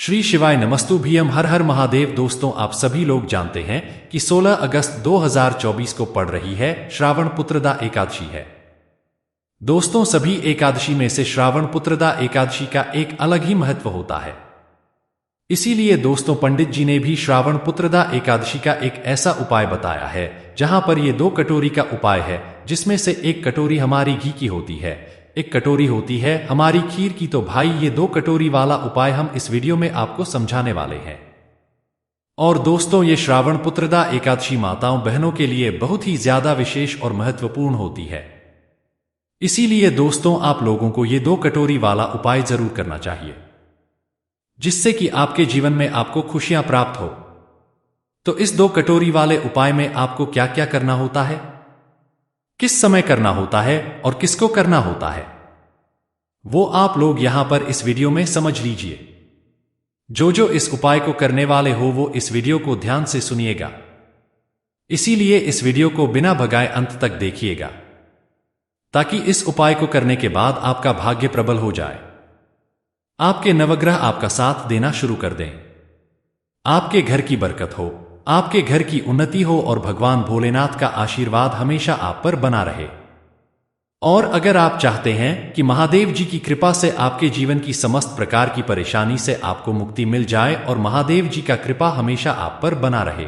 श्री शिवाय नमस्तु भीम हर हर महादेव। दोस्तों, आप सभी लोग जानते हैं कि 16 अगस्त 2024 को पड़ रही है श्रावण पुत्रदा एकादशी है। दोस्तों, सभी एकादशी में से श्रावण पुत्रदा एकादशी का एक अलग ही महत्व होता है। इसीलिए दोस्तों, पंडित जी ने भी श्रावण पुत्रदा एकादशी का एक ऐसा उपाय बताया है जहां पर ये 2 कटोरी का उपाय है, जिसमें से एक कटोरी हमारी घी की होती है, एक कटोरी होती है हमारी खीर की। तो भाई, ये 2 कटोरी वाला उपाय हम इस वीडियो में आपको समझाने वाले हैं। और दोस्तों, ये श्रावण पुत्रदा एकादशी माताओं बहनों के लिए बहुत ही ज्यादा विशेष और महत्वपूर्ण होती है। इसीलिए दोस्तों, आप लोगों को ये 2 कटोरी वाला उपाय जरूर करना चाहिए, जिससे कि आपके जीवन में आपको खुशियां प्राप्त हो। तो इस 2 कटोरी वाले उपाय में आपको क्या क्या करना होता है, किस समय करना होता है और किसको करना होता है, वो आप लोग यहां पर इस वीडियो में समझ लीजिए। जो इस उपाय को करने वाले हो वो इस वीडियो को ध्यान से सुनिएगा। इसीलिए इस वीडियो को बिना भगाए अंत तक देखिएगा, ताकि इस उपाय को करने के बाद आपका भाग्य प्रबल हो जाए, आपके नवग्रह आपका साथ देना शुरू कर दें, आपके घर की बरकत हो, आपके घर की उन्नति हो और भगवान भोलेनाथ का आशीर्वाद हमेशा आप पर बना रहे। और अगर आप चाहते हैं कि महादेव जी की कृपा से आपके जीवन की समस्त प्रकार की परेशानी से आपको मुक्ति मिल जाए और महादेव जी का कृपा हमेशा आप पर बना रहे,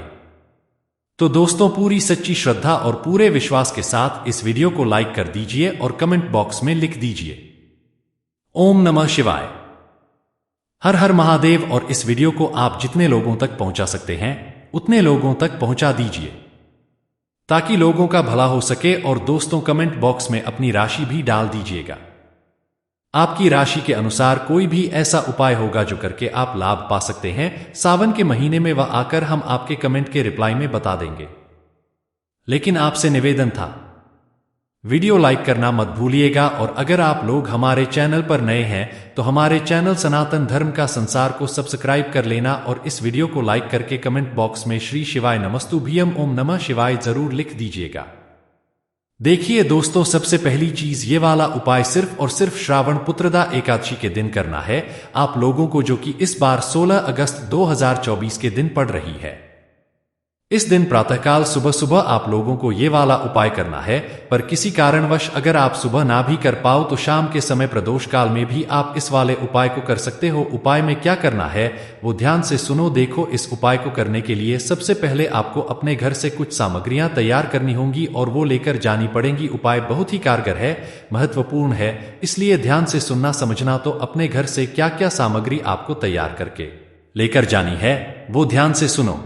तो दोस्तों, पूरी सच्ची श्रद्धा और पूरे विश्वास के साथ इस वीडियो को लाइक कर दीजिए और कमेंट बॉक्स में लिख दीजिए ओम नमः शिवाय, हर हर महादेव। और इस वीडियो को आप जितने लोगों तक पहुंचा सकते हैं उतने लोगों तक पहुंचा दीजिए, ताकि लोगों का भला हो सके। और दोस्तों, कमेंट बॉक्स में अपनी राशि भी डाल दीजिएगा। आपकी राशि के अनुसार कोई भी ऐसा उपाय होगा जो करके आप लाभ पा सकते हैं। सावन के महीने में वह आकर हम आपके कमेंट के रिप्लाई में बता देंगे। लेकिन आपसे निवेदन था, वीडियो लाइक करना मत भूलिएगा। और अगर आप लोग हमारे चैनल पर नए हैं तो हमारे चैनल सनातन धर्म का संसार को सब्सक्राइब कर लेना और इस वीडियो को लाइक करके कमेंट बॉक्स में श्री शिवाय नमस्तु भीम ओम नमः शिवाय जरूर लिख दीजिएगा। देखिए दोस्तों, सबसे पहली चीज, ये वाला उपाय सिर्फ और सिर्फ श्रावण पुत्रदा एकादशी के दिन करना है आप लोगों को, जो कि इस बार 16 अगस्त 2024 के दिन पड़ रही है। इस दिन प्रातःकाल सुबह सुबह आप लोगों को ये वाला उपाय करना है। पर किसी कारणवश अगर आप सुबह ना भी कर पाओ तो शाम के समय प्रदोष काल में भी आप इस वाले उपाय को कर सकते हो। उपाय में क्या करना है वो ध्यान से सुनो। देखो, इस उपाय को करने के लिए सबसे पहले आपको अपने घर से कुछ सामग्रियां तैयार करनी होंगी और वो लेकर जानी पड़ेंगी। उपाय बहुत ही कारगर है, महत्वपूर्ण है, इसलिए ध्यान से सुनना समझना। तो अपने घर से क्या क्या सामग्री आपको तैयार करके लेकर जानी है वो ध्यान से सुनो।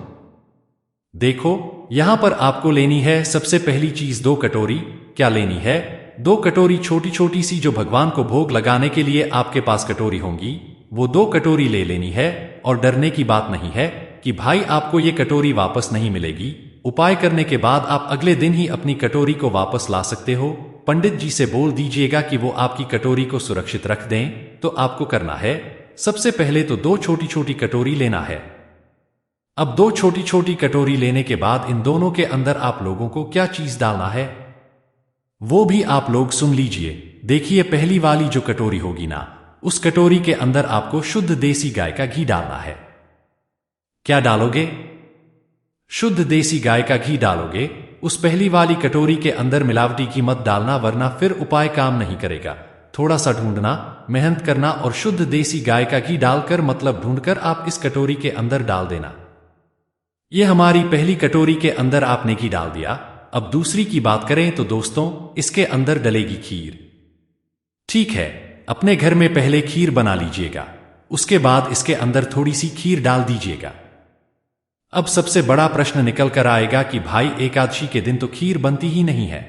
देखो, यहां पर आपको लेनी है सबसे पहली चीज 2 कटोरी। क्या लेनी है? 2 कटोरी छोटी छोटी सी, जो भगवान को भोग लगाने के लिए आपके पास कटोरी होंगी, वो 2 कटोरी ले लेनी है। और डरने की बात नहीं है कि भाई आपको ये कटोरी वापस नहीं मिलेगी। उपाय करने के बाद आप अगले दिन ही अपनी कटोरी को वापस ला सकते हो। पंडित जी से बोल दीजिएगा कि वो आपकी कटोरी को सुरक्षित रख दें। तो आपको करना है, सबसे पहले तो 2 छोटी छोटी कटोरी लेना है। अब 2 छोटी छोटी कटोरी लेने के बाद इन दोनों के अंदर आप लोगों को क्या चीज डालना है वो भी आप लोग सुन लीजिए। देखिए, पहली वाली जो कटोरी होगी ना, उस कटोरी के अंदर आपको शुद्ध देसी गाय का घी डालना है। क्या डालोगे? शुद्ध देसी गाय का घी डालोगे। उस पहली वाली कटोरी के अंदर मिलावटी घी मत डालना, वरना फिर उपाय काम नहीं करेगा। थोड़ा सा ढूंढना, मेहनत करना और शुद्ध देसी गाय का घी डालकर, मतलब ढूंढकर आप इस कटोरी के अंदर डाल देना। ये हमारी पहली कटोरी के अंदर आपने घी डाल दिया। अब दूसरी की बात करें तो दोस्तों, इसके अंदर डलेगी खीर। ठीक है, अपने घर में पहले खीर बना लीजिएगा, उसके बाद इसके अंदर थोड़ी सी खीर डाल दीजिएगा। अब सबसे बड़ा प्रश्न निकल कर आएगा कि भाई, एकादशी के दिन तो खीर बनती ही नहीं है,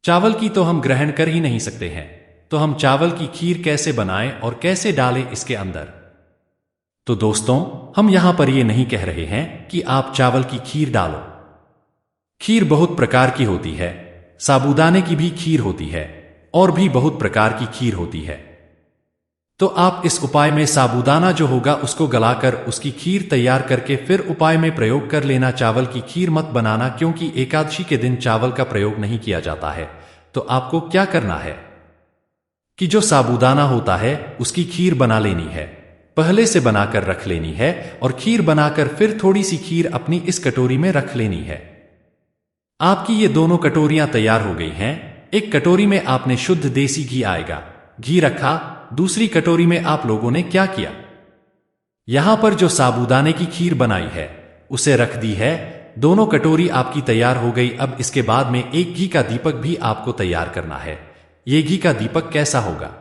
चावल की तो हम ग्रहण कर ही नहीं सकते हैं, तो हम चावल की खीर कैसे बनाएं और कैसे डालें इसके अंदर? तो दोस्तों, हम यहां पर ये नहीं कह रहे हैं कि आप चावल की खीर डालो। खीर बहुत प्रकार की होती है, साबूदाने की भी खीर होती है और भी बहुत प्रकार की खीर होती है। तो आप इस उपाय में साबूदाना जो होगा उसको गलाकर उसकी खीर तैयार करके फिर उपाय में प्रयोग कर लेना। चावल की खीर मत बनाना, क्योंकि एकादशी के दिन चावल का प्रयोग नहीं किया जाता है। तो आपको क्या करना है कि जो साबूदाना होता है उसकी खीर बना लेनी है। पहले से बनाकर रख लेनी है और खीर बनाकर फिर थोड़ी सी खीर अपनी इस कटोरी में रख लेनी है। आपकी ये दोनों कटोरियां तैयार हो गई हैं। एक कटोरी में आपने शुद्ध देसी घी आएगा, घी रखा। दूसरी कटोरी में आप लोगों ने क्या किया, यहां पर जो साबूदाने की खीर बनाई है उसे रख दी है। दोनों कटोरी आपकी तैयार हो गई। अब इसके बाद में एक घी का दीपक भी आपको तैयार करना है। ये घी का दीपक कैसा होगा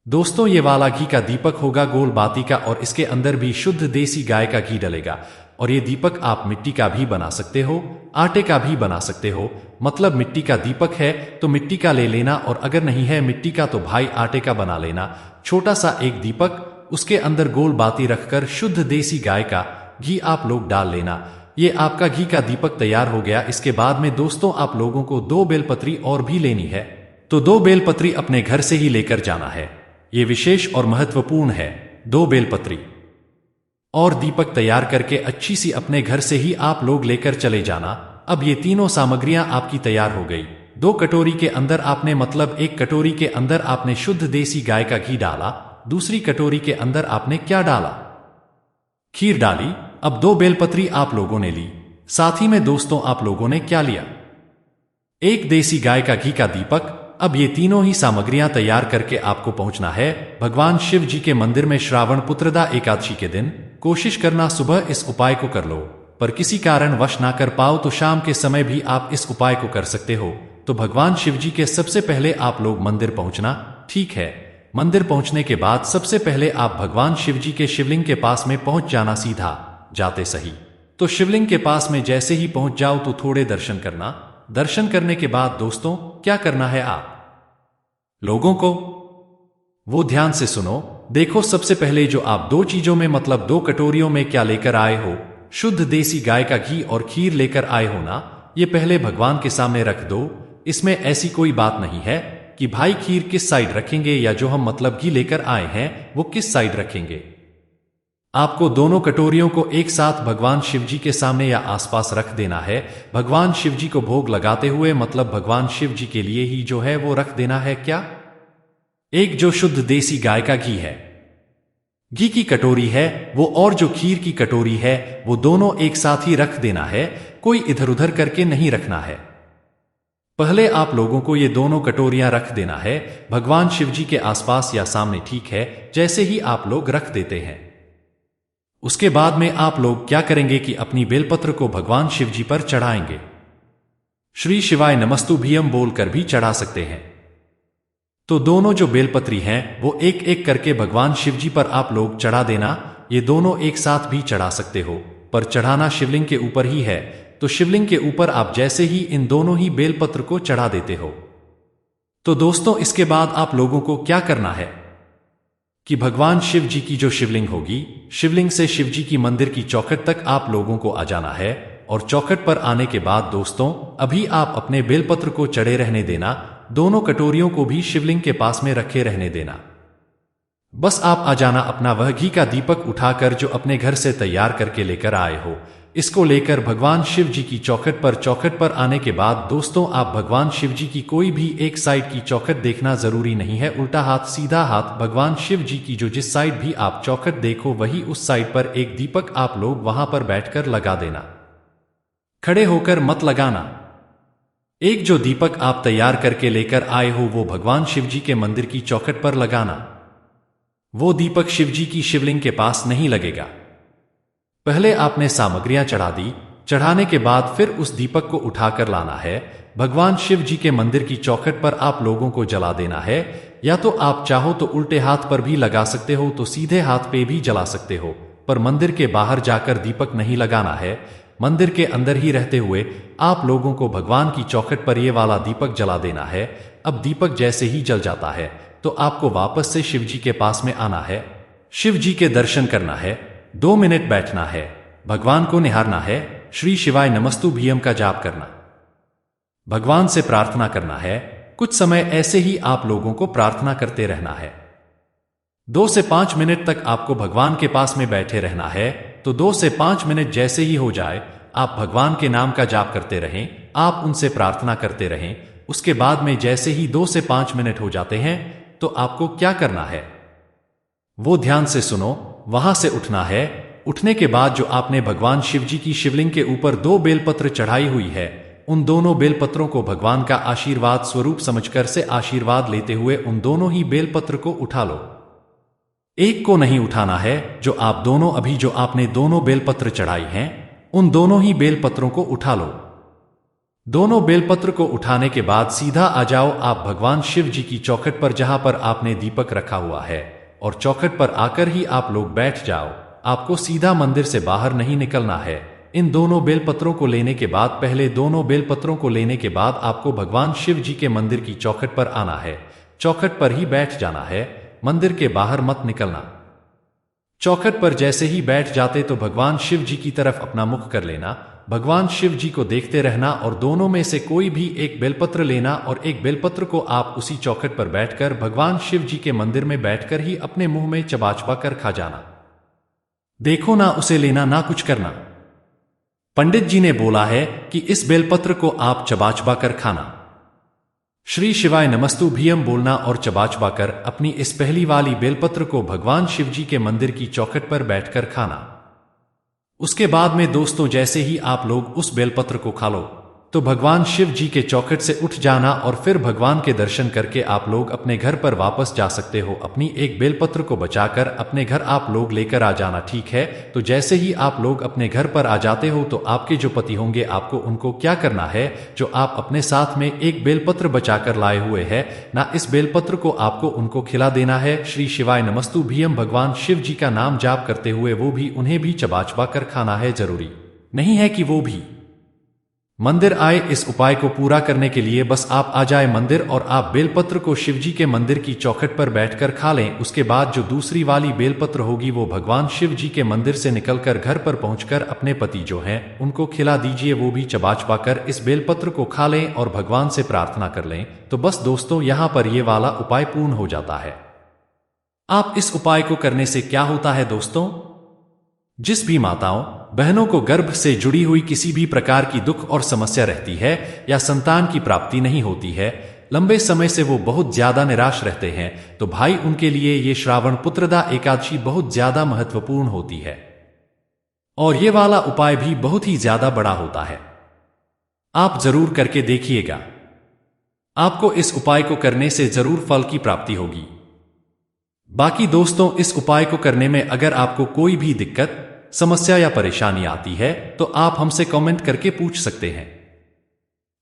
दोस्तों, ये वाला घी का दीपक होगा गोल बाती का और इसके अंदर भी शुद्ध देसी गाय का घी डलेगा। और ये दीपक आप मिट्टी का भी बना सकते हो, आटे का भी बना सकते हो। मतलब मिट्टी का दीपक है तो मिट्टी का ले लेना, और अगर नहीं है मिट्टी का तो भाई आटे का बना लेना। छोटा सा एक दीपक, उसके अंदर गोल बाती रखकर शुद्ध देसी गाय का घी आप लोग डाल लेना। ये आपका घी का दीपक तैयार हो गया। इसके बाद में दोस्तों आप लोगों को 2 बेलपत्री और भी लेनी है, तो 2 बेलपत्री अपने घर से ही लेकर जाना है। ये विशेष और महत्वपूर्ण है। 2 बेलपत्री और दीपक तैयार करके अच्छी सी अपने घर से ही आप लोग लेकर चले जाना। अब ये तीनों सामग्रियां आपकी तैयार हो गई। 2 कटोरी के अंदर आपने, मतलब एक कटोरी के अंदर आपने शुद्ध देसी गाय का घी डाला। दूसरी कटोरी के अंदर आपने क्या डाला, खीर डाली। अब 2 बेलपत्री आप लोगों ने ली। साथ ही में दोस्तों आप लोगों ने क्या लिया, एक देसी गाय का घी का दीपक। अब ये तीनों ही सामग्रियां तैयार करके आपको पहुंचना है भगवान शिव जी के मंदिर में श्रावण पुत्रदा एकादशी के दिन। कोशिश करना सुबह इस उपाय को कर लो, पर किसी कारण वश ना कर पाओ तो शाम के समय भी आप इस उपाय को कर सकते हो। तो भगवान शिव जी के सबसे पहले आप लोग मंदिर पहुंचना, ठीक है। मंदिर पहुंचने के बाद सबसे पहले आप भगवान शिव जी के शिवलिंग के पास में पहुंच जाना। सीधा जाते सही तो शिवलिंग के पास में जैसे ही पहुंच जाओ तो थोड़े दर्शन करना। दर्शन करने के बाद दोस्तों क्या करना है आप लोगों को, वो ध्यान से सुनो। देखो सबसे पहले जो आप 2 चीजों में, मतलब 2 कटोरियों में क्या लेकर आए हो, शुद्ध देसी गाय का घी और खीर लेकर आए हो ना, ये पहले भगवान के सामने रख दो। इसमें ऐसी कोई बात नहीं है कि भाई खीर किस साइड रखेंगे या जो हम मतलब घी लेकर आए हैं वो किस साइड रखेंगे। आपको दोनों कटोरियों को एक साथ भगवान शिव जी के सामने या आसपास रख देना है। भगवान शिव जी को भोग लगाते हुए, मतलब भगवान शिव जी के लिए ही जो है वो रख देना है। क्या, एक जो शुद्ध देसी गाय का घी है, घी की कटोरी है वो, और जो खीर की कटोरी है वो, दोनों एक साथ ही रख देना है। कोई इधर उधर करके नहीं रखना है। पहले आप लोगों को ये दोनों कटोरियां रख देना है भगवान शिव जी के आसपास या सामने, ठीक है। जैसे ही आप लोग रख देते हैं उसके बाद में आप लोग क्या करेंगे कि अपनी बेलपत्र को भगवान शिव जी पर चढ़ाएंगे। श्री शिवाय नमस्तुभ्यम बोलकर भी चढ़ा सकते हैं। तो दोनों जो बेलपत्री हैं वो एक एक करके भगवान शिव जी पर आप लोग चढ़ा देना। ये दोनों एक साथ भी चढ़ा सकते हो, पर चढ़ाना शिवलिंग के ऊपर ही है। तो शिवलिंग के ऊपर आप जैसे ही इन दोनों ही बेलपत्र को चढ़ा देते हो, तो दोस्तों इसके बाद आप लोगों को क्या करना है कि भगवान शिव जी की जो शिवलिंग होगी, शिवलिंग से शिव जी की मंदिर की चौखट तक आप लोगों को आ जाना है। और चौखट पर आने के बाद दोस्तों अभी आप अपने बेलपत्र को चढ़े रहने देना। दोनों कटोरियों को भी शिवलिंग के पास में रखे रहने देना। बस आप आ जाना अपना वह घी का दीपक उठाकर जो अपने घर से तैयार करके लेकर आए हो, इसको लेकर भगवान शिव जी की चौखट पर। चौखट पर आने के बाद दोस्तों आप भगवान शिव जी की कोई भी एक साइड की चौखट देखना जरूरी नहीं है, उल्टा हाथ सीधा हाथ। भगवान शिव जी की जो जिस साइड भी आप चौखट देखो वही उस साइड पर एक दीपक आप लोग वहां पर बैठकर लगा देना। खड़े होकर मत लगाना। एक जो दीपक आप तैयार करके लेकर आए हो वो भगवान शिव जी के मंदिर की चौखट पर लगाना। वो दीपक शिव जी की शिवलिंग के पास नहीं लगेगा। पहले आपने सामग्रियां चढ़ा दी, चढ़ाने के बाद फिर उस दीपक को उठाकर लाना है भगवान शिव जी के मंदिर की चौखट पर आप लोगों को जला देना है। या तो आप चाहो तो उल्टे हाथ पर भी लगा सकते हो, तो सीधे हाथ पे भी जला सकते हो, पर मंदिर के बाहर जाकर दीपक नहीं लगाना है। मंदिर के अंदर ही रहते हुए आप लोगों को भगवान की चौखट पर ये वाला दीपक जला देना है। अब दीपक जैसे ही जल जाता है तो आपको वापस से शिव जी के पास में आना है, शिव जी के दर्शन करना है, 2 मिनट बैठना है, भगवान को निहारना है, श्री शिवाय नमस्तुभ्यम का जाप करना, भगवान से प्रार्थना करना है। कुछ समय ऐसे ही आप लोगों को प्रार्थना करते रहना है। 2 से 5 मिनट तक आपको भगवान के पास में बैठे रहना है। तो 2 से 5 मिनट जैसे ही हो जाए आप भगवान के नाम का जाप करते रहें, आप उनसे प्रार्थना करते रहें। उसके बाद में जैसे ही 2 से 5 मिनट हो जाते हैं तो आपको क्या करना है, वो ध्यान से सुनो, वहां से उठना है। उठने के बाद जो आपने भगवान शिव जी की शिवलिंग के ऊपर 2 बेलपत्र चढ़ाई हुई है, उन दोनों बेलपत्रों को भगवान का आशीर्वाद स्वरूप समझकर से आशीर्वाद लेते हुए उन दोनों ही बेलपत्र को उठा लो। एक को नहीं उठाना है, जो आप दोनों अभी जो आपने दोनों बेलपत्र चढ़ाई हैं, उन दोनों ही बेलपत्रों को उठा लो। दोनों बेलपत्र को उठाने के बाद सीधा आ जाओ आप भगवान शिव जी की चौखट पर जहां पर आपने दीपक रखा हुआ है, और चौखट पर आकर ही आप लोग बैठ जाओ। आपको सीधा मंदिर से बाहर नहीं निकलना है। इन दोनों बेलपत्रों को लेने के बाद पहले दोनों बेलपत्रों को लेने के बाद आपको भगवान शिव जी के मंदिर की चौखट पर आना है। चौखट पर ही बैठ जाना है, मंदिर के बाहर मत निकलना। चौखट पर जैसे ही बैठ जाते तो भगवान शिव जी की तरफ अपना मुख कर लेना, भगवान शिव जी को देखते रहना और दोनों में से कोई भी एक बेलपत्र लेना और एक बेलपत्र को आप उसी चौखट पर बैठकर भगवान शिव जी के मंदिर में बैठकर ही अपने मुंह में चबा चबा कर खा जाना। देखो ना उसे लेना ना कुछ करना। पंडित जी ने बोला है कि इस बेलपत्र को आप चबा चबा कर खाना। श्री शिवाय नमस्तु भीम बोलना और चबा चबा कर अपनी इस पहली वाली बेलपत्र को भगवान शिव जी के मंदिर की चौखट पर बैठकर खाना। उसके बाद में दोस्तों जैसे ही आप लोग उस बेलपत्र को खा लो तो भगवान शिव जी के चौखट से उठ जाना और फिर भगवान के दर्शन करके आप लोग अपने घर पर वापस जा सकते हो। अपनी एक बेलपत्र को बचाकर अपने घर आप लोग लेकर आ जाना, ठीक है। तो जैसे ही आप लोग अपने घर पर आ जाते हो तो आपके जो पति होंगे आपको उनको क्या करना है, जो आप अपने साथ में एक बेलपत्र बचाकर लाए हुए हैं ना, इस बेलपत्र को आपको उनको खिला देना है। श्री शिवाय नमस्तु भीम भगवान शिव जी का नाम जाप करते हुए वो भी उन्हें भी चबा चबा कर खाना है। जरूरी नहीं है कि वो भी मंदिर आए। इस उपाय को पूरा करने के लिए बस आप आ जाए मंदिर और आप बेलपत्र को शिवजी के मंदिर की चौखट पर बैठकर खा लें। उसके बाद जो दूसरी वाली बेलपत्र होगी वो भगवान शिव जी के मंदिर से निकलकर घर पर पहुंचकर अपने पति जो हैं उनको खिला दीजिए। वो भी चबा चबा कर इस बेलपत्र को खा लें और भगवान से प्रार्थना कर लें। तो बस दोस्तों यहां पर ये वाला उपाय पूर्ण हो जाता है। आप इस उपाय को करने से क्या होता है दोस्तों, जिस भी माताओं बहनों को गर्भ से जुड़ी हुई किसी भी प्रकार की दुख और समस्या रहती है या संतान की प्राप्ति नहीं होती है, लंबे समय से वो बहुत ज्यादा निराश रहते हैं, तो भाई उनके लिए ये श्रावण पुत्रदा एकादशी बहुत ज्यादा महत्वपूर्ण होती है। और ये वाला उपाय भी बहुत ही ज्यादा बड़ा होता है। आप जरूर करके देखिएगा, आपको इस उपाय को करने से जरूर फल की प्राप्ति होगी। बाकी दोस्तों इस उपाय को करने में अगर आपको कोई भी दिक्कत समस्या या परेशानी आती है तो आप हमसे कमेंट करके पूछ सकते हैं।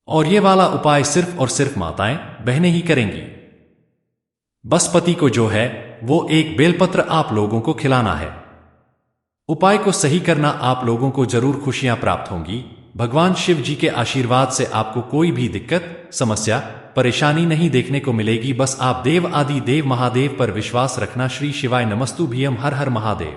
और ये वाला उपाय सिर्फ और सिर्फ माताएं बहनें ही करेंगी। बस पति को जो है वो एक बेलपत्र आप लोगों को खिलाना है। उपाय को सही करना, आप लोगों को जरूर खुशियां प्राप्त होंगी। भगवान शिव जी के आशीर्वाद से आपको कोई भी दिक्कत समस्या परेशानी नहीं देखने को मिलेगी। बस आप देव आदि देव महादेव पर विश्वास रखना। श्री शिवाय नमस्तु भीम हर हर महादेव।